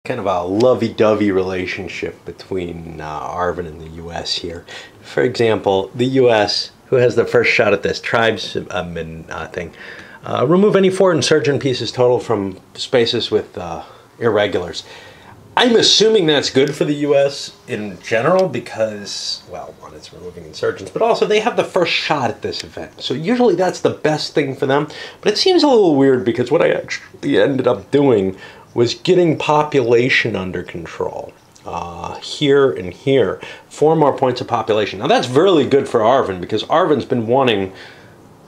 kind of a lovey-dovey relationship between ARVN and the U.S. here. For example, the U.S., who has the first shot at this tribesman thing, remove any 4 insurgent pieces total from spaces with irregulars. I'm assuming that's good for the U.S. in general because, well, one, it's removing insurgents, but also they have the first shot at this event. So usually that's the best thing for them. But it seems a little weird because what I actually ended up doing was getting population under control. Here and here. 4 more points of population. Now that's really good for ARVN because ARVN's been wanting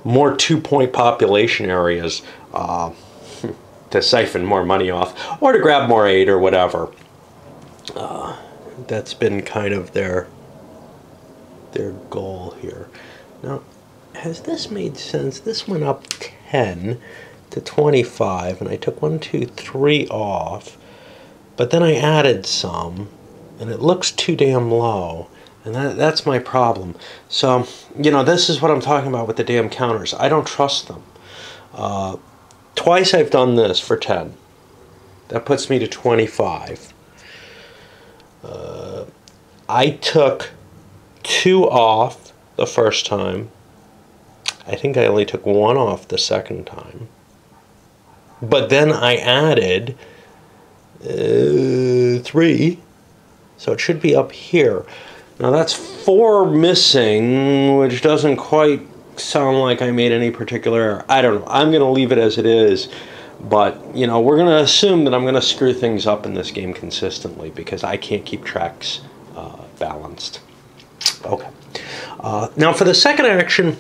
more 2-point population areas to siphon more money off or to grab more aid or whatever. That's been kind of their goal here. Now, has this made sense? This went up 10 to 25 and I took 1, 2, 3 off, but then I added some and it looks too damn low, and that's my problem. So, you know, this is what I'm talking about with the damn counters. I don't trust them. Twice I've done this for 10. That puts me to 25. I took 2 off the first time. I think I only took 1 off the second time. But then I added 3. So it should be up here. Now that's 4 missing, which doesn't quite sound like I made any particular error. I don't know. I'm going to leave it as it is. But, you know, we're going to assume that I'm going to screw things up in this game consistently because I can't keep tracks balanced. Okay. Now for the second action,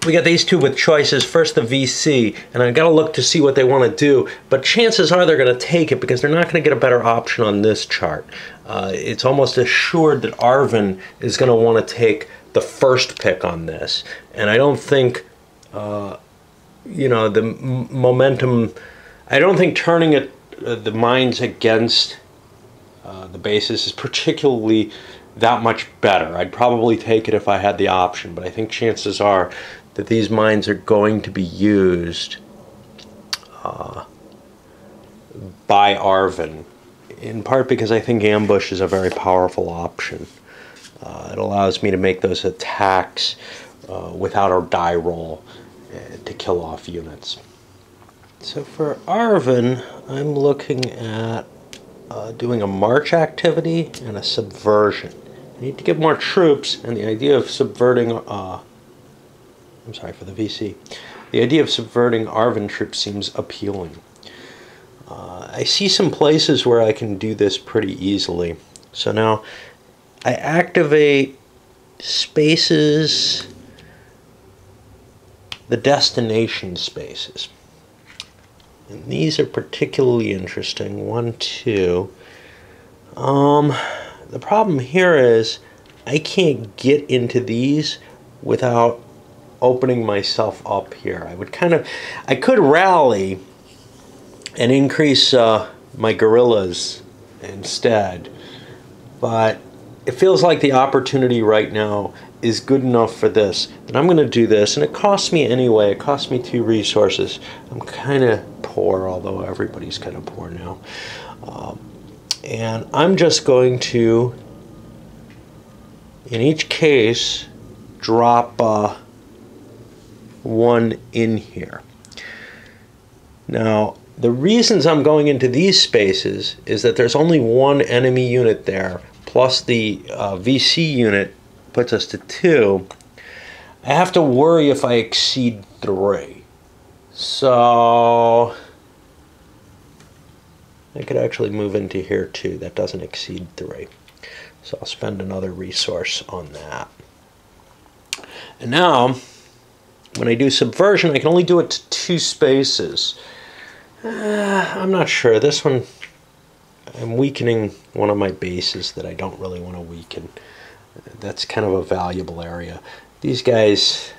we got these two with choices. First the VC, and I've got to look to see what they want to do, but chances are they're going to take it because they're not going to get a better option on this chart. It's almost assured that ARVN is going to want to take the first pick on this, and I don't think you know, the momentum, I don't think turning it the mines against the bases is particularly that much better. I'd probably take it if I had the option, but I think chances are that these mines are going to be used by ARVN, in part because I think ambush is a very powerful option. It allows me to make those attacks without a die roll to kill off units. So for ARVN, I'm looking at doing a march activity and a subversion. I need to get more troops, and the idea of subverting, I'm sorry, for the VC, the idea of subverting ARVN troops seems appealing. I see some places where I can do this pretty easily. So now I activate spaces, the destination spaces. And these are particularly interesting. 1, 2. The problem here is I can't get into these without opening myself up here. I could rally and increase my guerrillas instead, but it feels like the opportunity right now is good enough for this, and I'm going to do this, and it costs me anyway. It costs me 2 resources. I'm kind of poor, although everybody's kind of poor now. And I'm just going to, in each case, drop 1 in here. Now, the reasons I'm going into these spaces is that there's only 1 enemy unit there, plus the VC unit puts us to 2. I have to worry if I exceed 3. So I could actually move into here too. That doesn't exceed 3. So I'll spend another resource on that. And now, when I do subversion, I can only do it to 2 spaces. I'm not sure. This one, I'm weakening one of my bases that I don't really want to weaken. That's kind of a valuable area. These guys,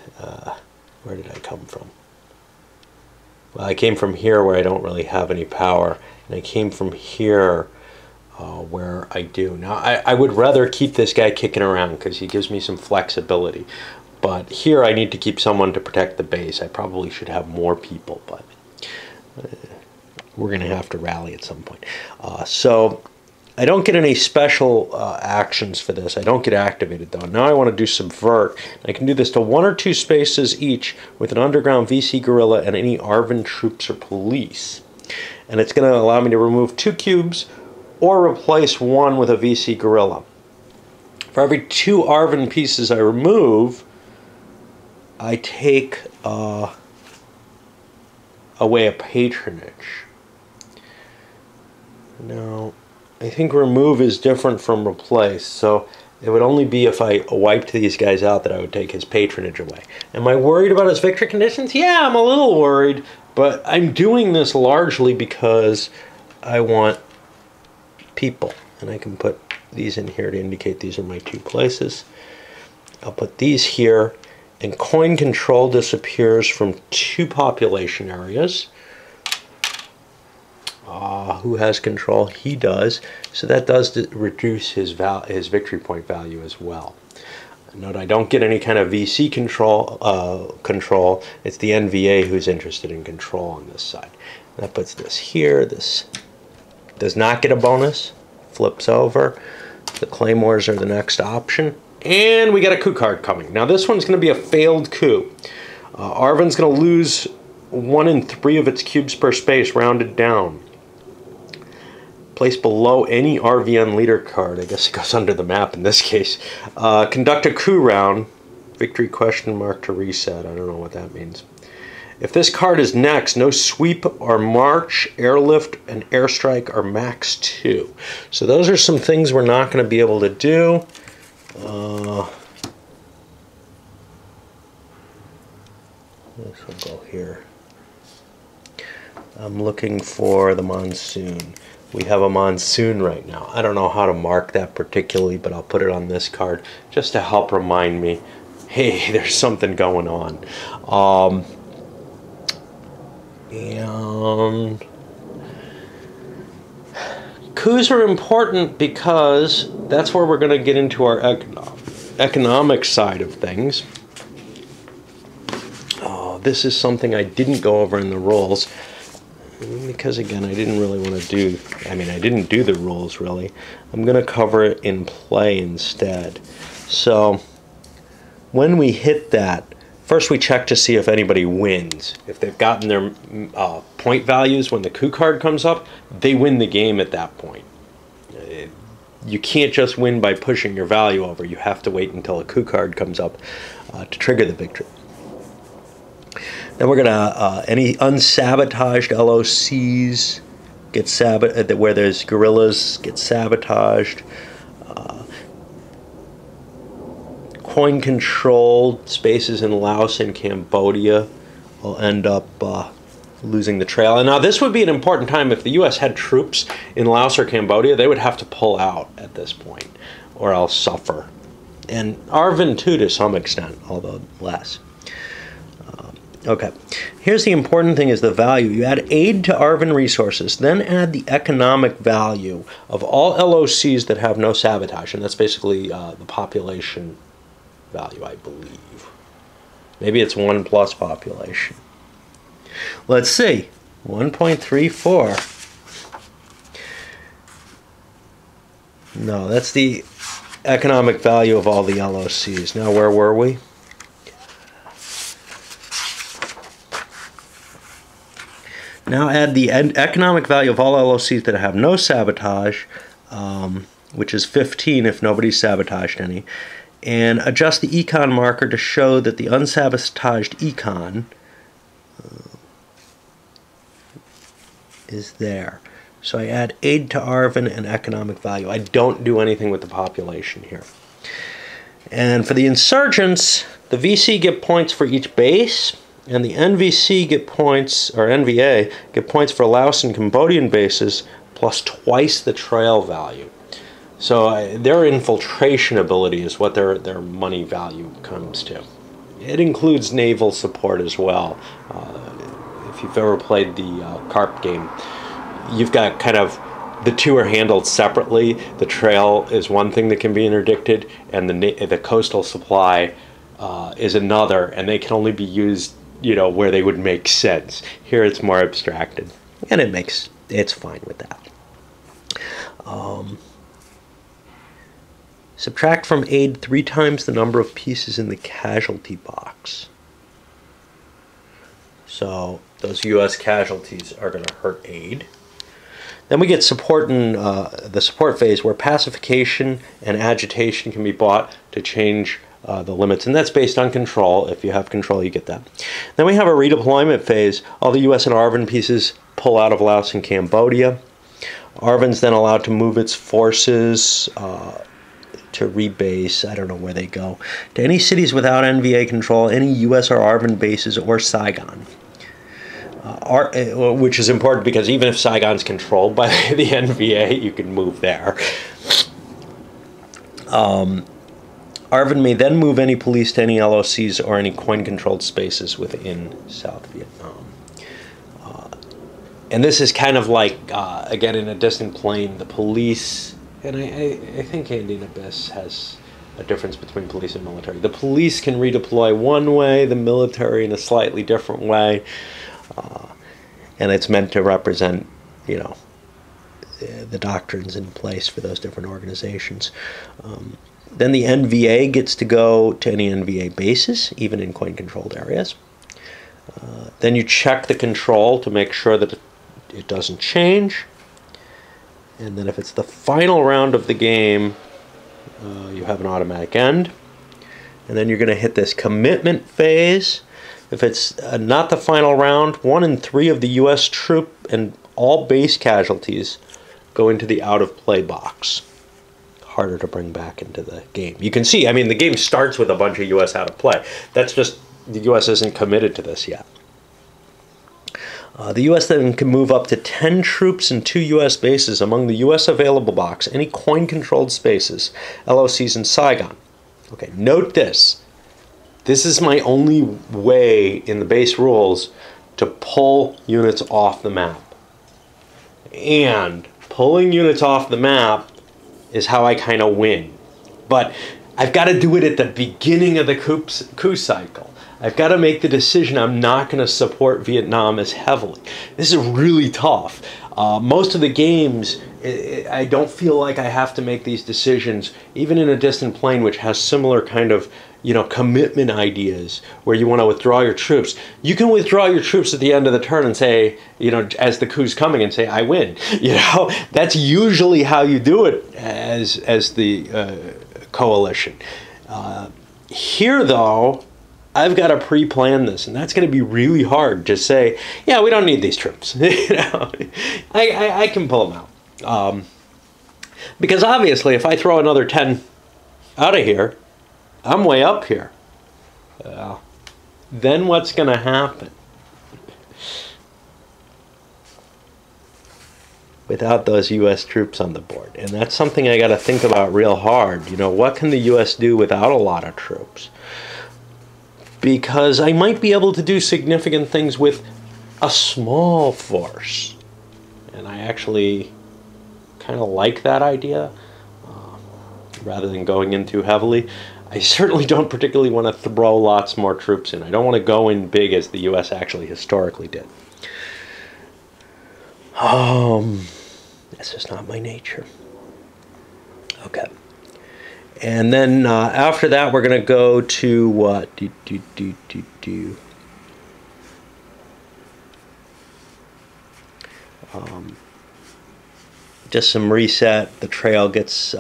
where did I come from? Well, I came from here where I don't really have any power, and I came from here where I do. Now, I would rather keep this guy kicking around because he gives me some flexibility. But here I need to keep someone to protect the base. I probably should have more people, but we're going to have to rally at some point. So I don't get any special actions for this. I don't get activated though. Now I want to do subvert. I can do this to 1 or 2 spaces each with an underground VC guerrilla and any ARVN troops or police. And it's going to allow me to remove 2 cubes or replace 1 with a VC guerrilla. For every 2 ARVN pieces I remove, I take away a patronage. Now, I think remove is different from replace, so it would only be if I wiped these guys out that I would take his patronage away. Am I worried about his victory conditions? Yeah, I'm a little worried, but I'm doing this largely because I want people. And I can put these in here to indicate these are my 2 places. I'll put these here, and coin control disappears from 2 population areas. Who has control? He does. So that does reduce his victory point value as well. Note I don't get any kind of VC control. It's the NVA who's interested in control on this side. That puts this here. This does not get a bonus. Flips over. The claymores are the next option. And we got a coup card coming. Now this one's going to be a failed coup. ARVN's going to lose 1 in 3 of its cubes per space, rounded down. Placed below any ARVN leader card. I guess it goes under the map in this case. Conduct a coup round. Victory question mark to reset. I don't know what that means. If this card is next, no sweep or march, airlift, and airstrike are max 2. So those are some things we're not going to be able to do. This will go here. I'm looking for the monsoon. We have a monsoon right now. I don't know how to mark that particularly, but I'll put it on this card just to help remind me, hey, there's something going on. And coups are important because that's where we're going to get into our economic side of things. This is something I didn't go over in the rules because, again, I didn't really want to do, I didn't do the rules really. I'm going to cover it in play instead. So when we hit that, first we check to see if anybody wins. If they've gotten their point values when the coup card comes up, they win the game at that point. You can't just win by pushing your value over. You have to wait until a coup card comes up to trigger the victory. Then we're gonna any unsabotaged LOCs get sabotaged, where there's guerrillas get sabotaged. Coin controlled spaces in Laos and Cambodia will end up losing the trail. And now this would be an important time. If the U.S. had troops in Laos or Cambodia, they would have to pull out at this point or else suffer. And ARVN too to some extent, although less. Okay, here's the important thing is the value. You add aid to ARVN resources, then add the economic value of all LOCs that have no sabotage, and that's basically the population value, I believe. Maybe it's 1 plus population. Let's see, 1.34. No, that's the economic value of all the LOCs. Now where were we? Now add the economic value of all LOCs that have no sabotage, which is 15 if nobody's sabotaged any, and adjust the econ marker to show that the unsabotaged econ is there. So I add aid to ARVN and economic value. I don't do anything with the population here. And for the insurgents, the VC get points for each base, and the NVC get points, or NVA, get points for Laos and Cambodian bases, plus twice the trail value. So their infiltration ability is what their money value comes to. It includes naval support as well. If you've ever played the CARP game, you've got kind of, the two are handled separately. The trail is one thing that can be interdicted, and the coastal supply is another, and they can only be used, where they would make sense. Here it's more abstracted, and it makes it's fine with that. Subtract from aid 3 times the number of pieces in the casualty box. So those U.S. casualties are going to hurt aid. Then we get support in the support phase, where pacification and agitation can be bought to change the limits, and that's based on control. If you have control, you get that. Then we have a redeployment phase. All the U.S. and ARVN pieces pull out of Laos and Cambodia. ARVN's then allowed to move its forces to rebase, I don't know where they go, to any cities without NVA control, any U.S. or ARVN bases, or Saigon. Which is important because even if Saigon's controlled by the NVA, you can move there. ARVN may then move any police to any LOCs or any coin-controlled spaces within South Vietnam. And this is kind of like, again, in a distant plane, the police, and I think Indian Abyss has a difference between police and military. The police can redeploy one way, the military in a slightly different way. And it's meant to represent, you know, the doctrines in place for those different organizations. Then the NVA gets to go to any NVA bases, even in coin-controlled areas. Then you check the control to make sure that it doesn't change. And then if it's the final round of the game, you have an automatic end. And then you're going to hit this commitment phase. If it's not the final round, 1 in 3 of the U.S. troop and all base casualties go into the out-of-play box. Harder to bring back into the game. You can see, I mean, the game starts with a bunch of U.S. out of play. That's just, the U.S. isn't committed to this yet. The U.S. then can move up to 10 troops and 2 U.S. bases among the U.S. available box, any coin-controlled spaces, LOCs in Saigon. Okay, note this. This is my only way in the base rules to pull units off the map. And pulling units off the map is how I kind of win. But I've got to do it at the beginning of the coup cycle. I've got to make the decision I'm not going to support Vietnam as heavily. This is really tough. Most of the games, I don't feel like I have to make these decisions, even in a distant plane, which has similar kind of, you know, commitment ideas where you want to withdraw your troops. You can withdraw your troops at the end of the turn and say, you know, as the coup's coming, and say, I win. You know, that's usually how you do it as the coalition. Here, though, I've got to pre-plan this, and that's going to be really hard to say, yeah, we don't need these troops. You know, I can pull them out. Because obviously, if I throw another 10 out of here, I'm way up here. Then what's going to happen? Without those U.S. troops on the board. And that's something I got to think about real hard. You know, what can the U.S. do without a lot of troops? Because I might be able to do significant things with a small force. And I actually kind of like that idea, rather than going in too heavily. I certainly don't particularly want to throw lots more troops in. I don't want to go in big as the U.S. actually historically did. That's just not my nature. Okay. And then after that, we're going to go to what? Just some reset. The trail gets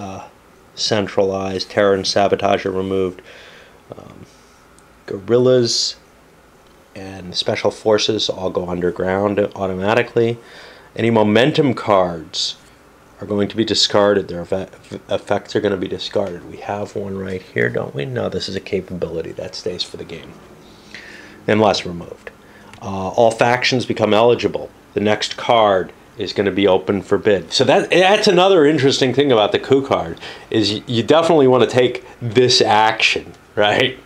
centralized. Terror and sabotage are removed. Guerrillas and special forces all go underground automatically. Any momentum cards are going to be discarded. Their effects are going to be discarded. We have one right here, don't we? No, this is a capability. That stays for the game. Unless removed. All factions become eligible. The next card is going to be open for bid. So that's another interesting thing about the coup card, is you definitely want to take this action, right?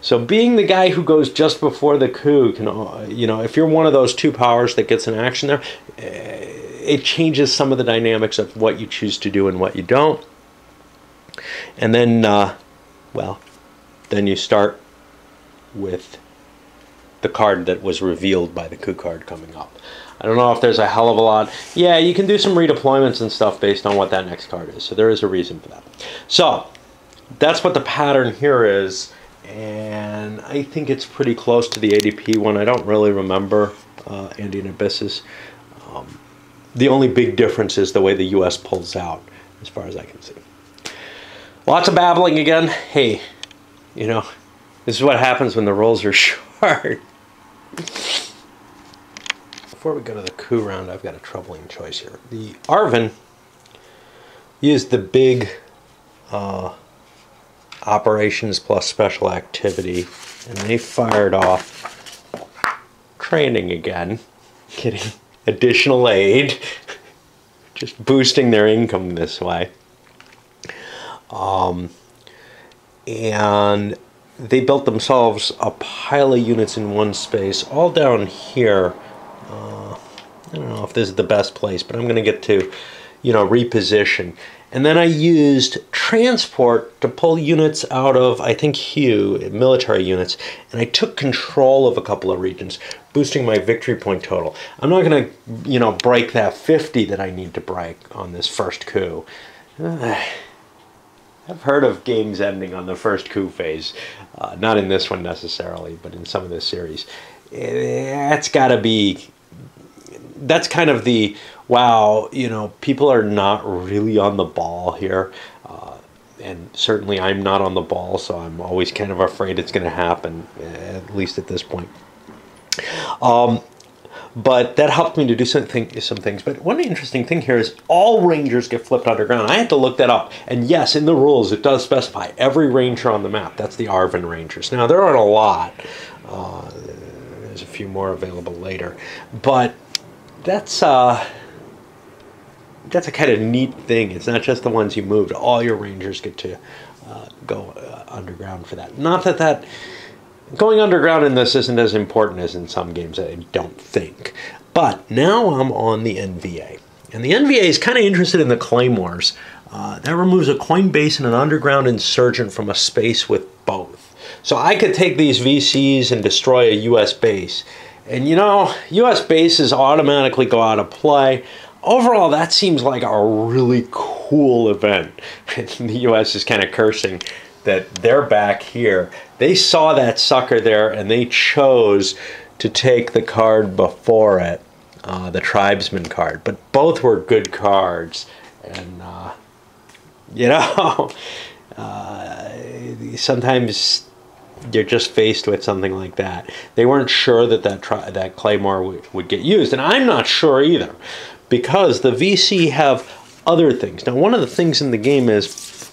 So being the guy who goes just before the coup can, you know, if you're one of those 2 powers that gets an action there, it changes some of the dynamics of what you choose to do and what you don't. And then, well, then you start with the card that was revealed by the coup card coming up. I don't know if there's a hell of a lot. Yeah, you can do some redeployments and stuff based on what that next card is. So there is a reason for that. So that's what the pattern here is. And I think it's pretty close to the ADP one. I don't really remember Andean Abysses. The only big difference is the way the US pulls out, as far as I can see. Lots of babbling again. Hey, you know, this is what happens when the rolls are short. Before we go to the coup round, I've got a troubling choice here. The ARVN used the big operations plus special activity, and they fired off training again, getting additional aid, just boosting their income this way. And they built themselves a pile of units in one space, all down here. I don't know if this is the best place, but I'm going to get to, you know, reposition. And then I used transport to pull units out of, I think, Hue, military units, and I took control of a couple of regions, boosting my victory point total. I'm not going to, you know, break that 50 that I need to break on this first coup. I've heard of games ending on the first coup phase. Not in this one necessarily, but in some of this series. That's got to be... That's kind of the, wow, you know, people are not really on the ball here. And certainly I'm not on the ball, so I'm always kind of afraid it's going to happen, at least at this point. But that helped me to do some things. But one interesting thing here is all rangers get flipped underground. I had to look that up. And yes, in the rules, it does specify every ranger on the map. That's the ARVN rangers. Now, there aren't a lot. There's a few more available later. But that's a kind of neat thing. It's not just the ones you moved. All your rangers get to go underground for that. Not that going underground in this isn't as important as in some games, I don't think. But now I'm on the NVA. And the NVA is kind of interested in the claymores. That removes a coin base and an underground insurgent from a space with both. So I could take these VCs and destroy a US base. And you know, US bases automatically go out of play. Overall, that seems like a really cool event. The US is kind of cursing that they're back here. They saw that sucker there and they chose to take the card before it, the tribesman card. But both were good cards. And, you know, sometimes you're just faced with something like that. They weren't sure that that claymore would get used. And I'm not sure either, because the VC have other things. Now, one of the things in the game is,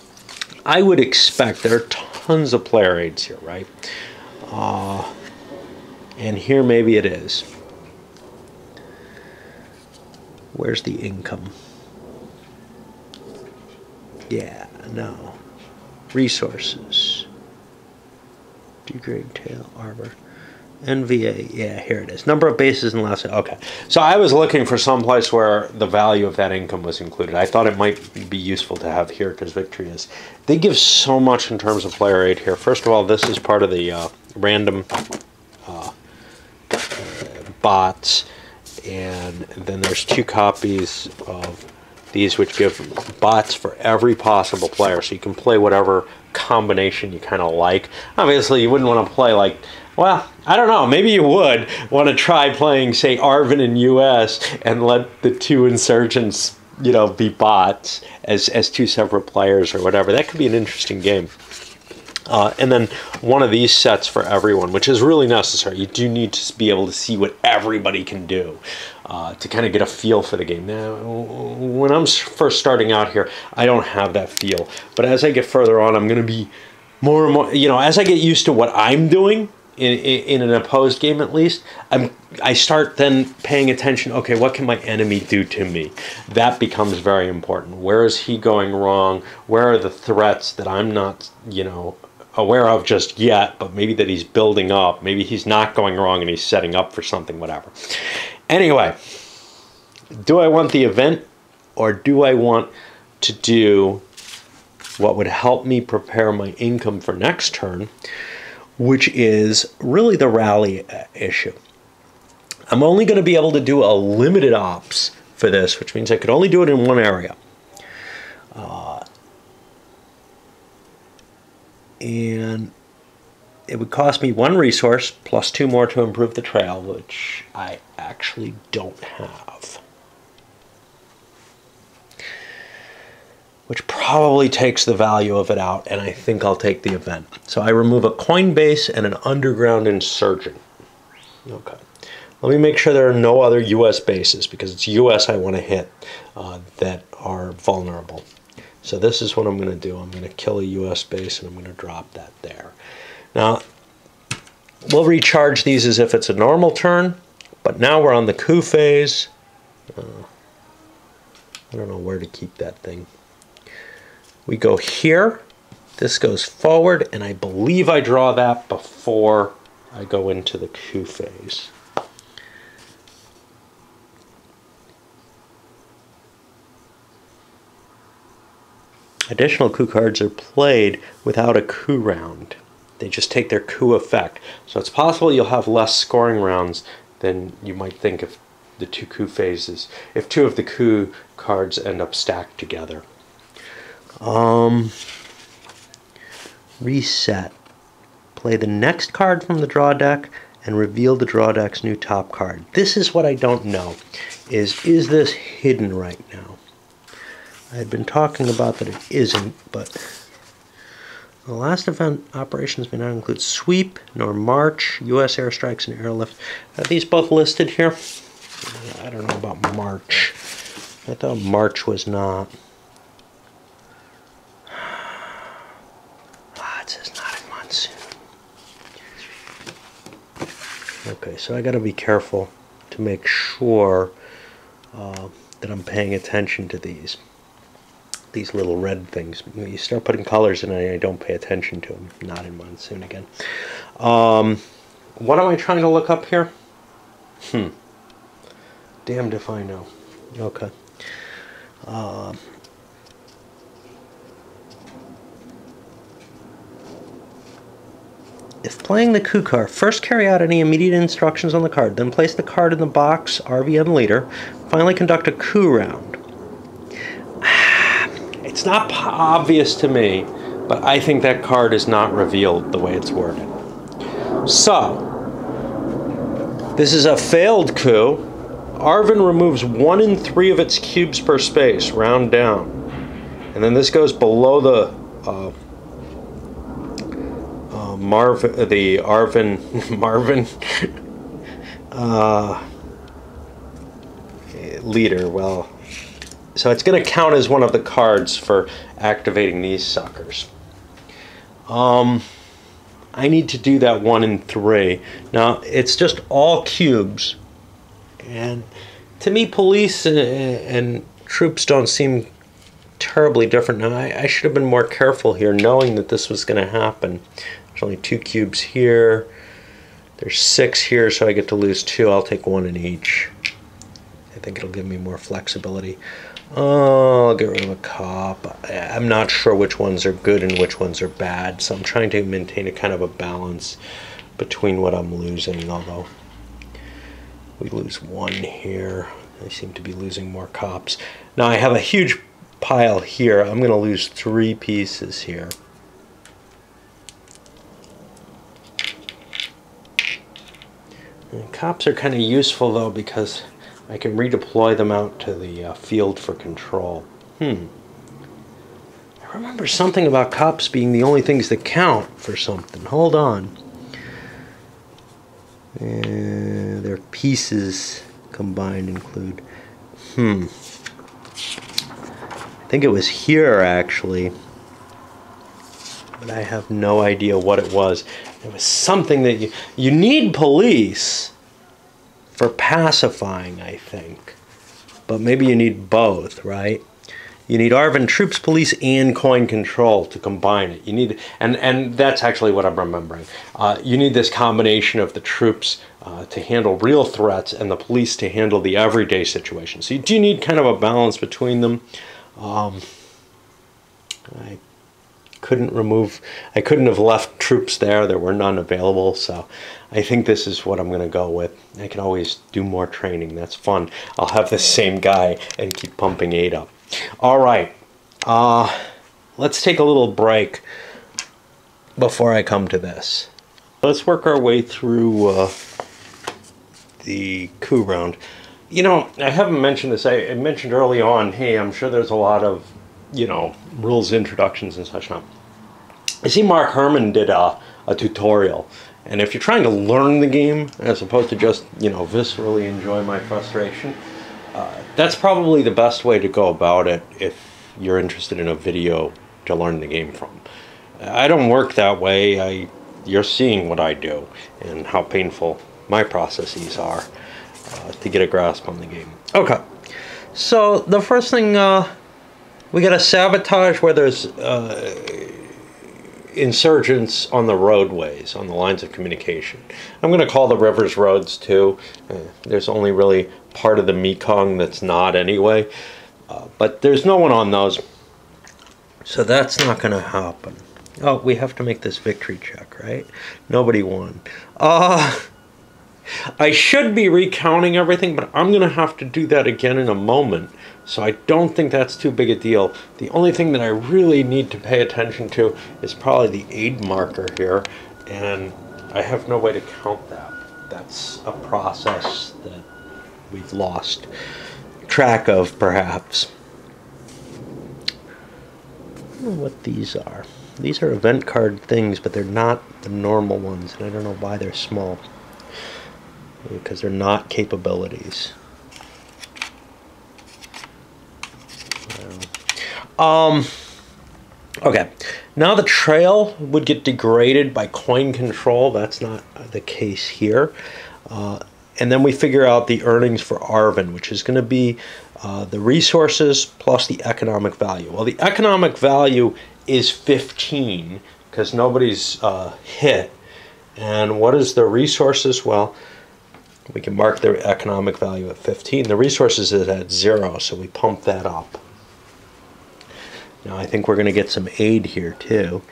I would expect there are tons of player aids here, right? And here maybe it is. Where's the income? Yeah, no. Resources. Degrade tail, arbor. NVA, yeah, here it is. Number of bases in last. Okay, so I was looking for some place where the value of that income was included. I thought it might be useful to have here because victory is. They give so much in terms of player aid here. First of all, this is part of the random bots, and then there's 2 copies of these which give bots for every possible player, so you can play whatever combination you kind of like. Obviously, you wouldn't want to play like, well, I don't know, maybe you would want to try playing, say, ARVN in US and let the 2 insurgents, you know, be bots as 2 separate players or whatever. That could be an interesting game. And then one of these sets for everyone, which is really necessary. You do need to be able to see what everybody can do to kind of get a feel for the game. Now, when I'm first starting out here, I don't have that feel. But as I get further on, I'm going to be more and more, you know, as I get used to what I'm doing, in an opposed game at least, I start then paying attention, okay, what can my enemy do to me? That becomes very important. Where is he going wrong? Where are the threats that I'm not, you know, aware of just yet, but maybe that he's building up? Maybe he's not going wrong and he's setting up for something, whatever. Anyway, do I want the event, or do I want to do what would help me prepare my income for next turn, which is really the rally issue. I'm only going to be able to do a limited ops for this, which means I could only do it in one area. And it would cost me 1 resource plus 2 more to improve the trail, which I actually don't have. Which probably takes the value of it out, and I think I'll take the event. So I remove a coin base and an underground insurgent. Okay. Let me make sure there are no other U.S. bases, because it's U.S. I want to hit that are vulnerable. So this is what I'm going to do. I'm going to kill a U.S. base, and I'm going to drop that there. Now, we'll recharge these as if it's a normal turn, but now we're on the coup phase. I don't know where to keep that thing. We go here. This goes forward, and I believe I draw that before I go into the coup phase. Additional coup cards are played without a coup round. They just take their coup effect. So it's possible you'll have less scoring rounds than you might think if the 2 coup phases, if 2 of the coup cards end up stacked together. Reset. Play the next card from the draw deck and reveal the draw deck's new top card. This is what I don't know. Is this hidden right now? I had been talking about that it isn't, but the last event operations may not include sweep nor march, U.S. airstrikes and airlift. Are these both listed here? I don't know about march. I thought march was not. It says not in monsoon. Okay, so I got to be careful to make sure that I'm paying attention to these little red things. You start putting colors in it, I don't pay attention to them. Not in monsoon again. What am I trying to look up here? Damned if I know. Okay. If playing the coup card, first carry out any immediate instructions on the card, then place the card in the box, ARVN leader, finally conduct a coup round. It's not obvious to me, but I think that card is not revealed the way it's worded. So, this is a failed coup. ARVN removes 1 in 3 of its cubes per space, round down. And then this goes below the Marvin leader. Well, so it's going to count as one of the cards for activating these suckers. I need to do that 1 in 3. Now, it's just all cubes. And to me, police and troops don't seem terribly different. Now, I should have been more careful here, knowing that this was going to happen. There's only 2 cubes here. There's 6 here, so I get to lose 2. I'll take 1 in each. I think it'll give me more flexibility. Oh, I'll get rid of a cop. I'm not sure which ones are good and which ones are bad, so I'm trying to maintain a kind of a balance between what I'm losing, although we lose 1 here. I seem to be losing more cops. Now I have a huge pile here. I'm going to lose 3 pieces here. And cops are kind of useful though, because I can redeploy them out to the field for control. I remember something about cops being the only things that count for something. Hold on. Their pieces combined include. I think it was here actually, but I have no idea what it was. It was something that you need police for pacifying, I think. But maybe you need both, right? You need ARVN troops, police, and coin control to combine it. You need, and that's actually what I'm remembering. You need this combination of the troops to handle real threats and the police to handle the everyday situation. So you do need kind of a balance between them. I I couldn't have left troops there. There were none available, so I think this is what I'm going to go with. I can always do more training. That's fun. I'll have the same guy and keep pumping aid up. All right. Let's take a little break before I come to this. Let's work our way through the coup round. You know, I haven't mentioned this. I mentioned early on, hey, I'm sure there's a lot of, you know, rules introductions and such now. I see Mark Herman did a tutorial, and if you're trying to learn the game as opposed to just, you know, viscerally enjoy my frustration, that's probably the best way to go about it if you're interested in a video to learn the game from. I don't work that way. You're seeing what I do and how painful my processes are to get a grasp on the game. Okay, so the first thing, we got to sabotage where there's insurgents on the roadways, on the lines of communication. I'm going to call the rivers roads too. There's only really part of the Mekong that's not anyway, but there's no one on those, so that's not going to happen. Oh, we have to make this victory check, right? Nobody won. I should be recounting everything, but I'm going to have to do that again in a moment, so I don't think that's too big a deal. The only thing that I really need to pay attention to is probably the aid marker here, and I have no way to count that. That's a process that we've lost track of, perhaps. I don't know what these are. These are event card things, but they're not the normal ones, and I don't know why they're small. Because they're not capabilities. Okay, now the trail would get degraded by coin control. That's not the case here. And then we figure out the earnings for ARVN, which is going to be the resources plus the economic value. Well, the economic value is 15 because nobody's hit. And what is the resources? Well, we can mark the economic value at 15. The resources is at 0, so we pump that up. Now I think we're going to get some aid here too.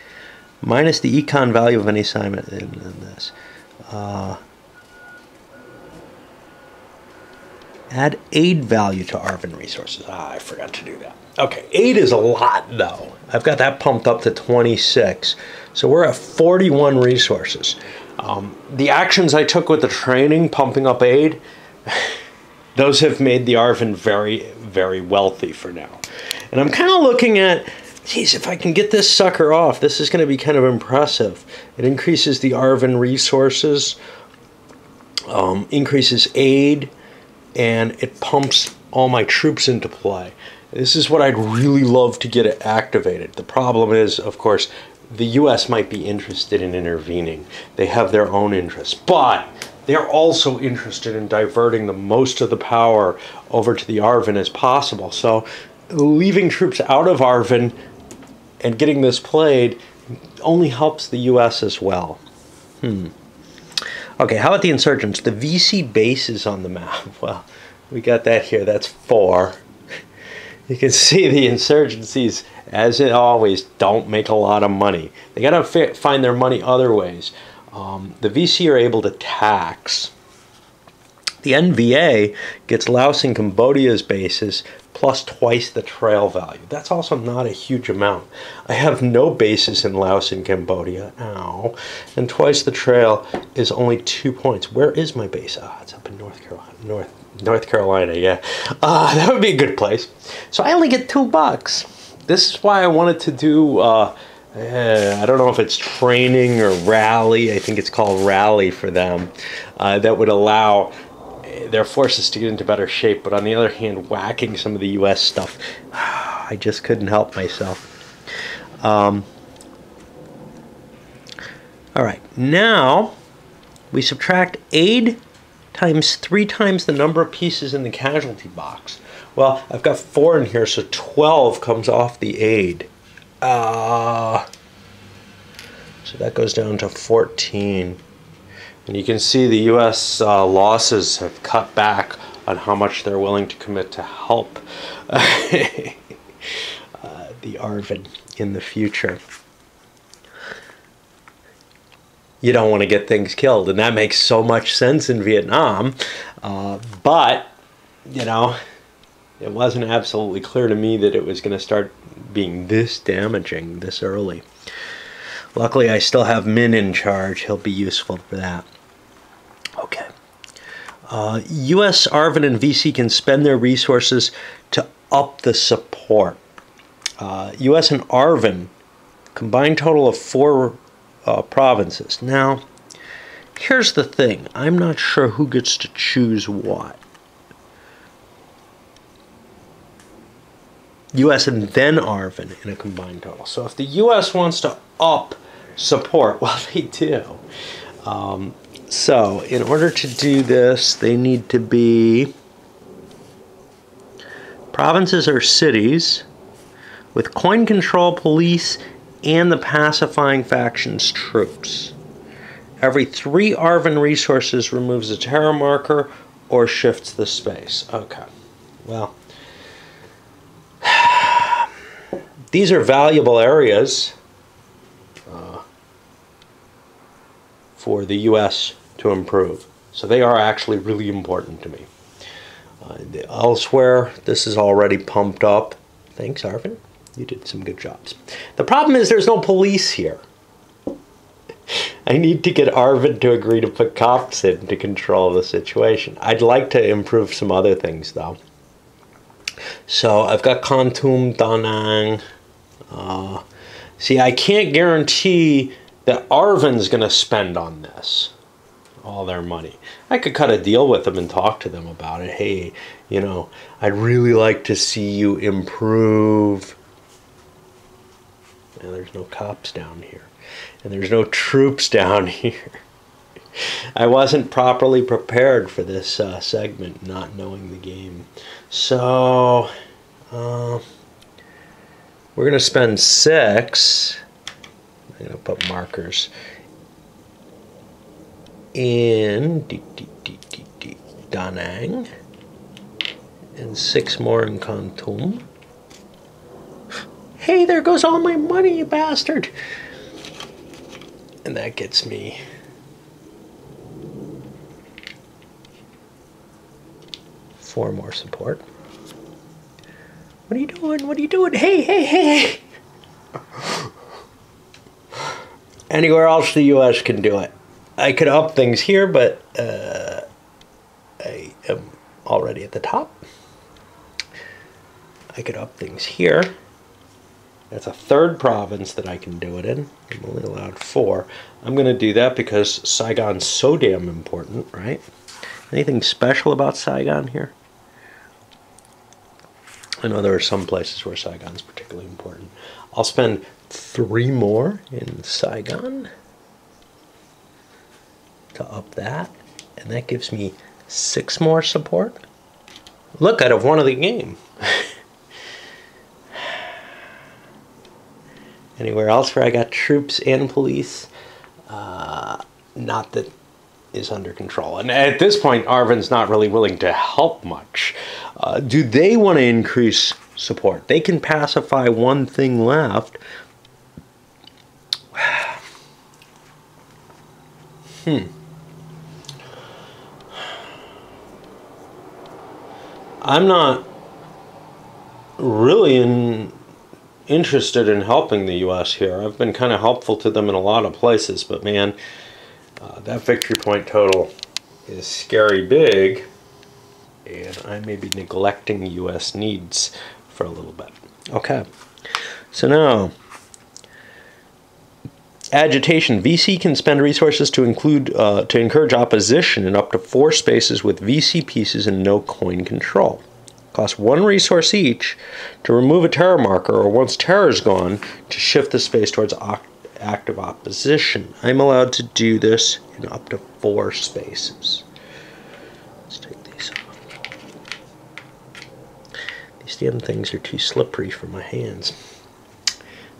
Minus the econ value of any assignment in this. Add aid value to ARVN resources. I forgot to do that. Okay, aid is a lot though. I've got that pumped up to 26. So we're at 41 resources. The actions I took with the training, pumping up aid, those have made the ARVN very, very wealthy for now. And I'm kind of looking at, geez, if I can get this sucker off, this is going to be kind of impressive. It increases the ARVN resources, increases aid, and it pumps all my troops into play. This is what I'd really love to get it activated. The problem is, of course, the U.S. might be interested in intervening. They have their own interests, but they're also interested in diverting the most of the power over to the ARVN as possible. So leaving troops out of ARVN and getting this played only helps the U.S. as well. Okay, how about the insurgents? The VC bases on the map. Well, we got that here. That's 4. You can see the insurgencies, as it always, don't make a lot of money. They got to find their money other ways. The VC are able to tax. The NVA gets Laos and Cambodia's bases plus twice the trail value. That's also not a huge amount. I have no bases in Laos and Cambodia. Ow. And twice the trail is only 2 points. Where is my base? Ah, it's up in North Carolina, yeah. That would be a good place. So I only get $2. This is why I wanted to do, I don't know if it's training or rally. I think it's called rally for them. That would allow their forces to get into better shape. But on the other hand, whacking some of the U.S. stuff, I just couldn't help myself. All right, now we subtract aid times 3 times the number of pieces in the casualty box. Well, I've got 4 in here, so 12 comes off the aid. So that goes down to 14. And you can see the U.S. losses have cut back on how much they're willing to commit to help the ARVN in the future. you don't want to get things killed. And that makes so much sense in Vietnam. But, you know, it wasn't absolutely clear to me that it was going to start being this damaging this early. Luckily, I still have Min in charge. He'll be useful for that. Okay. U.S. ARVN and VC can spend their resources to up the support. U.S. and ARVN, combined total of 4 provinces. Now, here's the thing. I'm not sure who gets to choose what. U.S. and then ARVN in a combined total. So if the U.S. wants to up support, well, they do. So in order to do this, they need to be provinces or cities with coin control police and the pacifying factions troops. Every 3 ARVN resources removes a terror marker or shifts the space. Okay, well, these are valuable areas for the U.S. to improve. So they are actually really important to me. Elsewhere, this is already pumped up. Thanks, ARVN. You did some good jobs. The problem is there's no police here. I need to get ARVN to agree to put cops in to control the situation. I'd like to improve some other things, though. So I've got Kon Tum, Da Nang. See, I can't guarantee that ARVN's going to spend on this all their money. I could cut a deal with them and talk to them about it. Hey, you know, I'd really like to see you improve. And there's no cops down here. And there's no troops down here. I wasn't properly prepared for this segment, not knowing the game. So, we're going to spend 6. I'm going to put markers in Da Nang and 6 more in Kon Tum. Hey, there goes all my money, you bastard! And that gets me four more support. What are you doing? What are you doing? Hey, hey, hey! Anywhere else the U.S. can do it. I could up things here, but I am already at the top. I could up things here. That's a 3rd province that I can do it in. I'm only allowed 4. I'm going to do that because Saigon's so damn important, right? Anything special about Saigon here? I know there are some places where Saigon's particularly important. I'll spend 3 more in Saigon to up that, and that gives me 6 more support. Look, I'd have won the game. Anywhere else where I got troops and police, not that is under control. And at this point, ARVN's not really willing to help much. Do they want to increase support? They can pacify 1 thing left. I'm not really interested in helping the U.S. here. I've been kind of helpful to them in a lot of places, but man, that victory point total is scary big, and I may be neglecting U.S. needs for a little bit. Okay, so now, agitation. VC can spend resources to encourage opposition in up to 4 spaces with VC pieces and no coin control. Cost 1 resource each to remove a terror marker, or once terror is gone, to shift the space towards active opposition. I'm allowed to do this in up to 4 spaces. Let's take these off. These damn things are too slippery for my hands.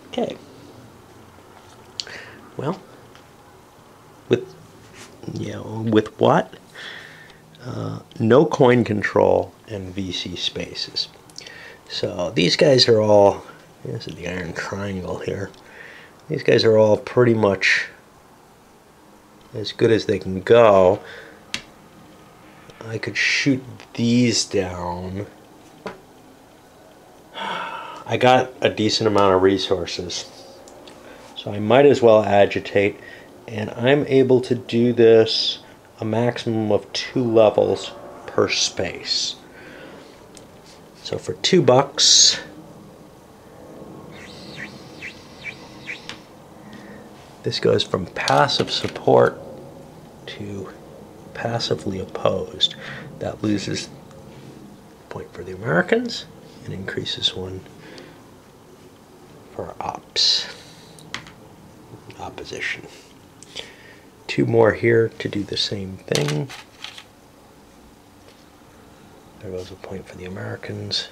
Okay. Well, with what? No coin control and VC spaces. So these guys are all, this is the iron triangle here. These guys are all pretty much as good as they can go. I could shoot these down. I got a decent amount of resources, so I might as well agitate, and I'm able to do this a maximum of 2 levels per space. So for $2, this goes from passive support to passively opposed. That loses a point for the Americans and increases 1 for opposition. 2 more here to do the same thing. There goes a point for the Americans.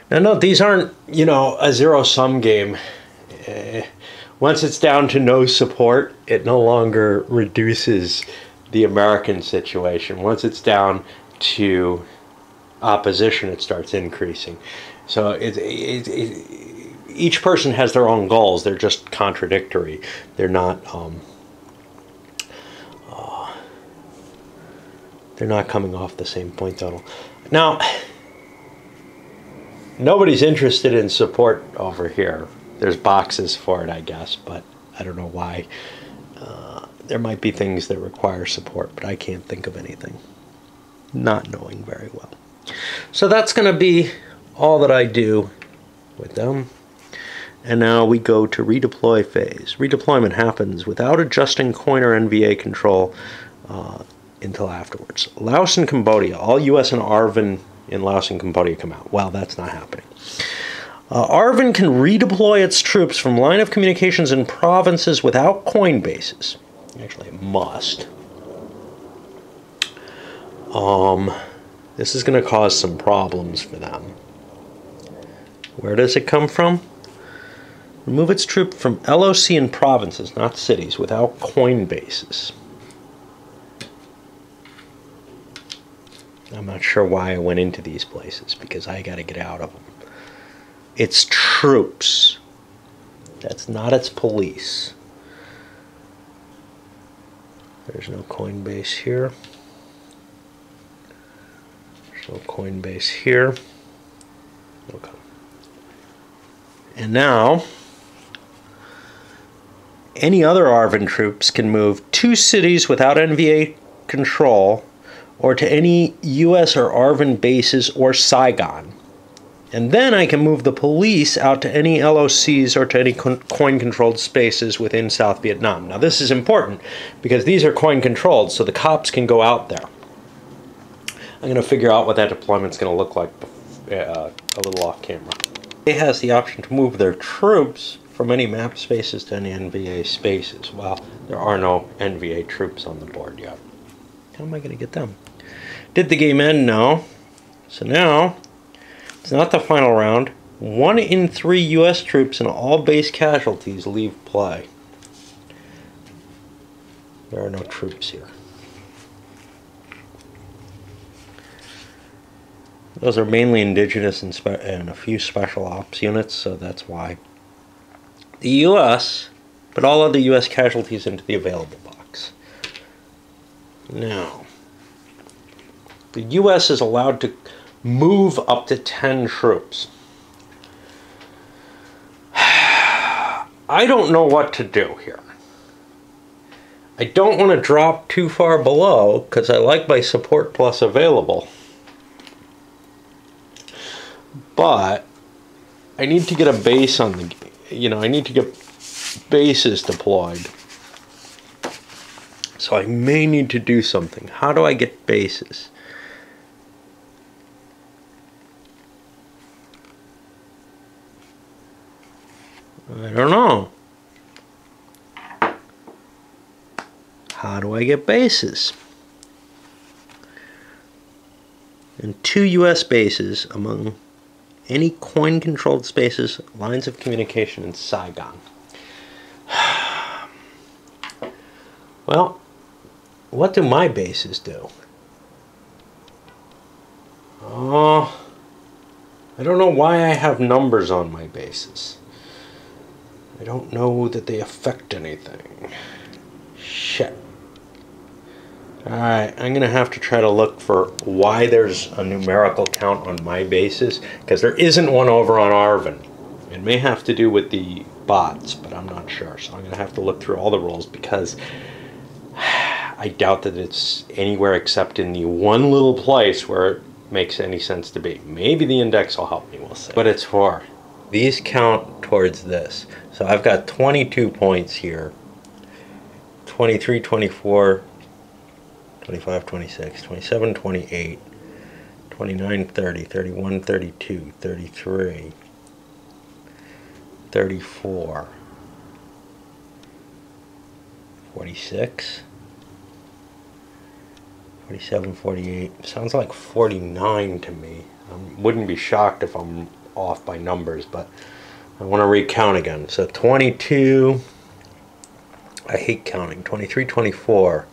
Now note, these aren't, you know, a zero-sum game. Once it's down to no support, it no longer reduces the American situation. Once it's down to opposition, it starts increasing. So each person has their own goals. They're just contradictory. They're not coming off the same point total. Now, nobody's interested in support over here. There's boxes for it, I guess, but I don't know why. There might be things that require support, but I can't think of anything, not knowing very well. So that's going to be all that I do with them. And now we go to redeploy phase. Redeployment happens without adjusting coin or NVA control until afterwards. Laos and Cambodia. All US and ARVN in Laos and Cambodia come out. Well, that's not happening. ARVN can redeploy its troops from line of communications in provinces without coin bases. Actually, it must. This is going to cause some problems for them. Where does it come from? Remove its troops from LOC in provinces, not cities, without coin bases. I'm not sure why I went into these places, because I got to get out of them. It's troops. That's not its police. There's no coin base here. There's no coin base here. Okay. And now, any other ARVN troops can move to cities without NVA control or to any US or ARVN bases or Saigon. And then I can move the police out to any LOCs or to any coin-controlled spaces within South Vietnam. Now this is important because these are coin-controlled, so the cops can go out there. I'm going to figure out what that deployment's going to look like a little off camera. It has the option to move their troops from any map spaces to any NVA spaces. Well, there are no NVA troops on the board yet. How am I going to get them? Did the game end? No. So now, it's not the final round. 1 in 3 US troops and all base casualties leave play. There are no troops here. Those are mainly indigenous and a few special ops units, so that's why. The US put all other US casualties into the available box. Now, the US is allowed to move up to 10 troops. I don't know what to do here. I don't want to drop too far below because I like my support plus available. But I need to get a base on the, I need to get bases deployed. So I may need to do something. How do I get bases? I don't know. How do I get bases? And 2 US bases among any coin-controlled spaces, lines of communication in Saigon. Well, what do my bases do? I don't know why I have numbers on my bases. I don't know that they affect anything. Shit. Alright, I'm going to have to try to look for why there's a numerical count on my bases, because there isn't one over on ARVN. It may have to do with the bots, but I'm not sure. So I'm going to have to look through all the rules, because I doubt that it's anywhere except in the one little place where it makes any sense to be. Maybe the index will help me, we'll see. But it's for. These count towards this. So I've got 22 points here. 23, 24, 25, 26, 27, 28, 29, 30, 31, 32, 33, 34, 46, 47, 48. Sounds like 49 to me. I wouldn't be shocked if I'm off by numbers, but I want to recount again. So 22, I hate counting, 23, 24,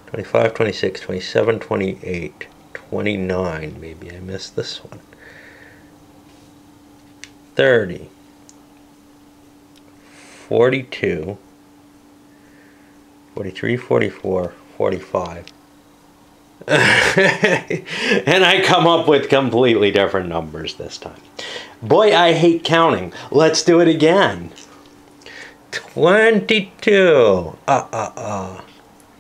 25, 26, 27, 28, 29, maybe I missed this one, 30, 42, 43, 44, 45. And I come up with completely different numbers this time. Boy, I hate counting. Let's do it again. 22.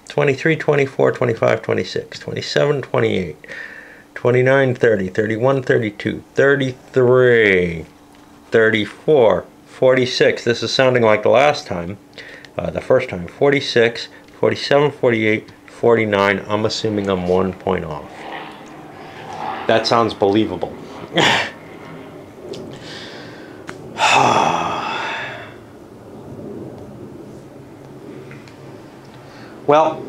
23, 24, 25, 26, 27, 28, 29, 30, 31, 32, 33, 34, 46. This is sounding like the last time, the first time. 46, 47, 48, 49. I'm assuming I'm 1 point off. That sounds believable. Well,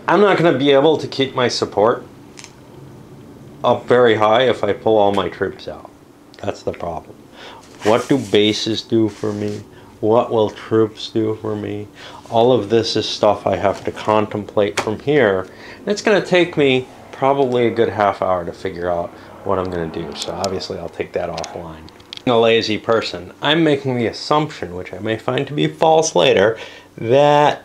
I'm not going to be able to keep my support up very high if I pull all my troops out. That's the problem. What do bases do for me? What will troops do for me? All of this is stuff I have to contemplate from here. And it's going to take me probably a good half hour to figure out what I'm going to do. So obviously I'll take that offline. I'm a lazy person. I'm making the assumption, which I may find to be false later, that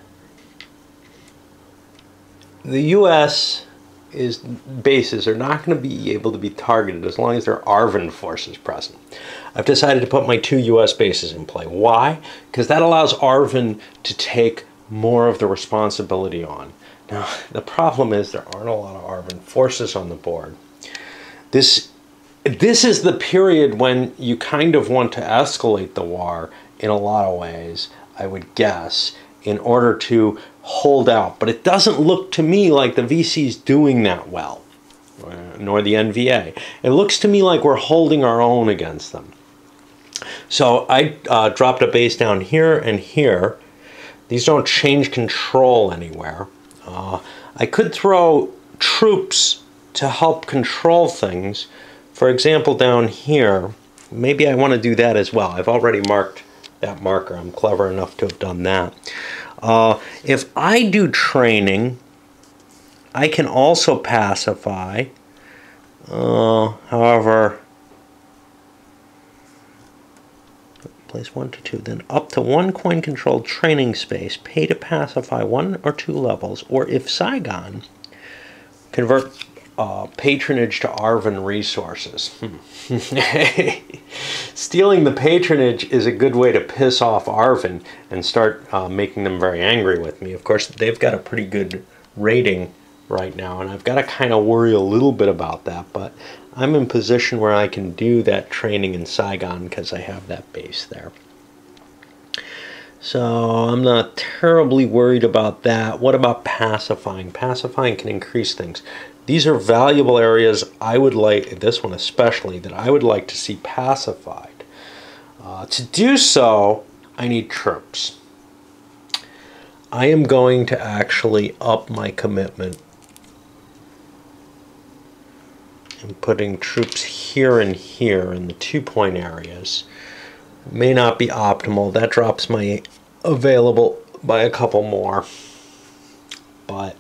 the U.S. bases are not going to be able to be targeted as long as there are ARVN forces present. I've decided to put my 2 U.S. bases in play. Why? Because that allows ARVN to take more of the responsibility on. Now, the problem is there aren't a lot of ARVN forces on the board. This is the period when you kind of want to escalate the war in a lot of ways, I would guess, in order to hold out. But it doesn't look to me like the VC's doing that well, nor the NVA. It looks to me like we're holding our own against them. So I dropped a base down here and here. These don't change control anywhere. I could throw troops to help control things. For example, down here, maybe I want to do that as well. I've already marked that marker. I'm clever enough to have done that. If I do training, I can also pacify. However, place 1 to 2, then up to 1 coin controlled training space, pay to pacify 1 or 2 levels, or if Saigon, convert patronage to ARVN resources. Stealing the patronage is a good way to piss off ARVN and start making them very angry with me. Of course, they've got a pretty good rating right now, and I've got to kind of worry a little bit about that, but I'm in position where I can do that training in Saigon because I have that base there. So I'm not terribly worried about that. What about pacifying? Pacifying can increase things. These are valuable areas I would like, this one especially, that I would like to see pacified. To do so, I need troops. I am going to actually up my commitment and putting troops here and here in the 2-point areas. May not be optimal. That drops my available by a couple more. But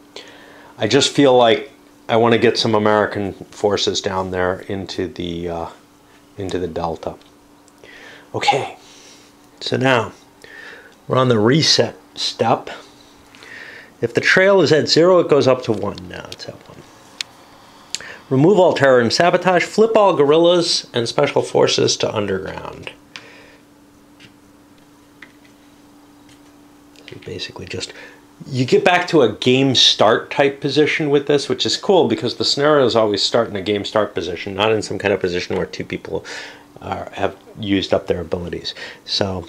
I just feel like I want to get some American forces down there into the Delta. Okay, so now we're on the reset step. If the trail is at 0, it goes up to 1. Now it's at 1. Remove all terror and sabotage. Flip all guerrillas and special forces to underground. So basically just, you get back to a game start type position with this, which is cool because the scenarios always start in a game start position, not in some kind of position where two people have used up their abilities. So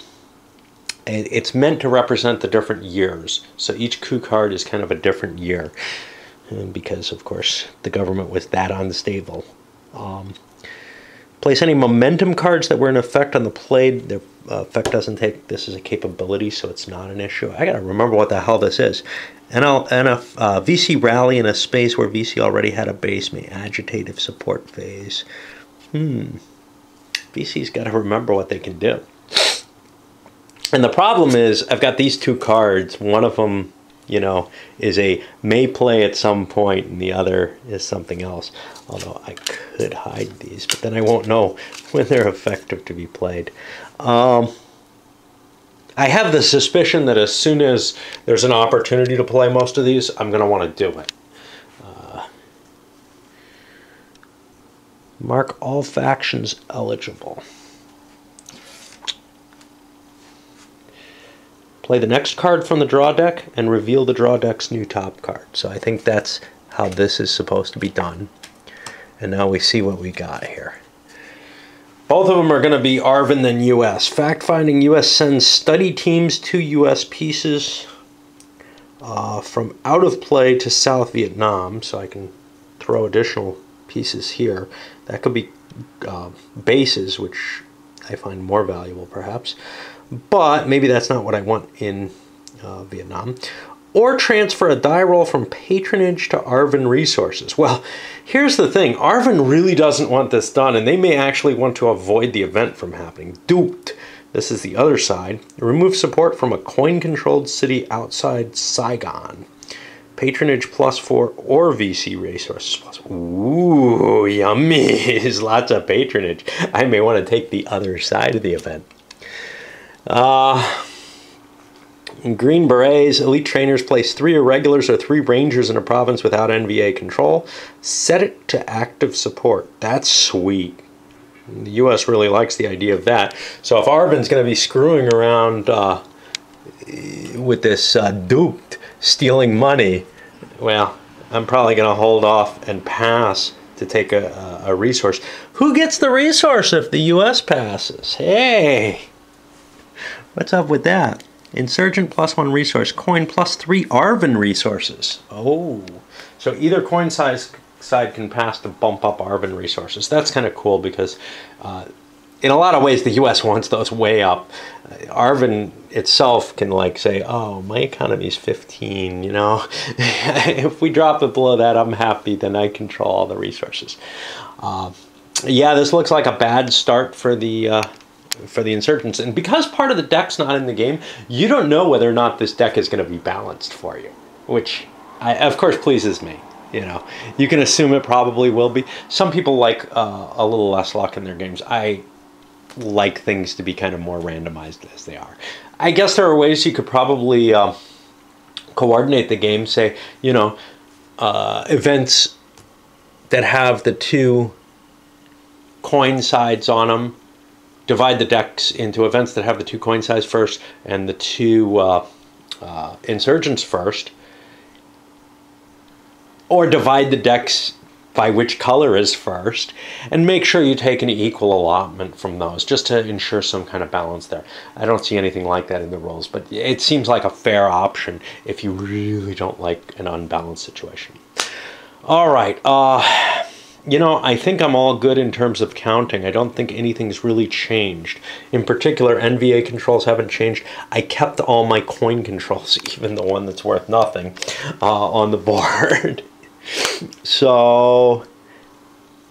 it's meant to represent the different years. So each coup card is kind of a different year. And because, of course, the government was that unstable. Place any momentum cards that were in effect on the play. Their effect doesn't take, this is a capability, so it's not an issue. I gotta remember what the hell this is. And a VC rally in a space where VC already had a base may agitate if support phase. VC's got to remember what they can do. And the problem is, I've got these two cards. One of them, you know, is a may play at some point, and the other is something else. Although I could hide these, but then I won't know when they're effective to be played. I have the suspicion that as soon as there's an opportunity to play most of these, I'm going to want to do it. Mark all factions eligible. Play the next card from the draw deck and reveal the draw deck's new top card. So I think that's how this is supposed to be done. And now we see what we got here. Both of them are going to be ARVN then US. Fact-finding US sends study teams to US pieces from out of play to South Vietnam. So I can throw additional pieces here. That could be bases, which I find more valuable perhaps. But maybe that's not what I want in Vietnam. Or transfer a die roll from patronage to ARVN resources. Well, here's the thing. ARVN really doesn't want this done, and they may actually want to avoid the event from happening. Duped. This is the other side. Remove support from a coin-controlled city outside Saigon. Patronage +4 or VC resources +4. Ooh, yummy. There's lots of patronage. I may want to take the other side of the event. Green Berets, elite trainers place 3 irregulars or 3 rangers in a province without NVA control. Set it to active support. That's sweet. The US really likes the idea of that. So if ARVN's going to be screwing around with this duped, stealing money, well, I'm probably going to hold off and pass to take a resource. Who gets the resource if the US passes? Hey! What's up with that? Insurgent +1 resource, coin +3 ARVN resources. Oh, so either coin side can pass to bump up ARVN resources. That's kind of cool because in a lot of ways the US wants those way up. ARVN itself can like say, oh, my economy's 15, you know. If we drop it below that, I'm happy, then I control all the resources. Yeah, this looks like a bad start for the insurgents, and because part of the deck's not in the game, you don't know whether or not this deck is going to be balanced for you, which of course pleases me. You know, you can assume it probably will be. Some people like a little less luck in their games. I like things to be kind of more randomized as they are. I guess there are ways you could probably coordinate the game, say, you know, events that have the 2 coin sides on them. Divide the decks into events that have the 2 coin sides first and the 2 insurgents first. Or divide the decks by which color is first. And make sure you take an equal allotment from those, just to ensure some kind of balance there. I don't see anything like that in the rules, but it seems like a fair option if you really don't like an unbalanced situation. All right. You know, I think I'm all good in terms of counting. I don't think anything's really changed. In particular, NVA controls haven't changed. I kept all my coin controls, even the one that's worth nothing, on the board. So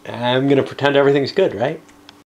I'm going to pretend everything's good, right?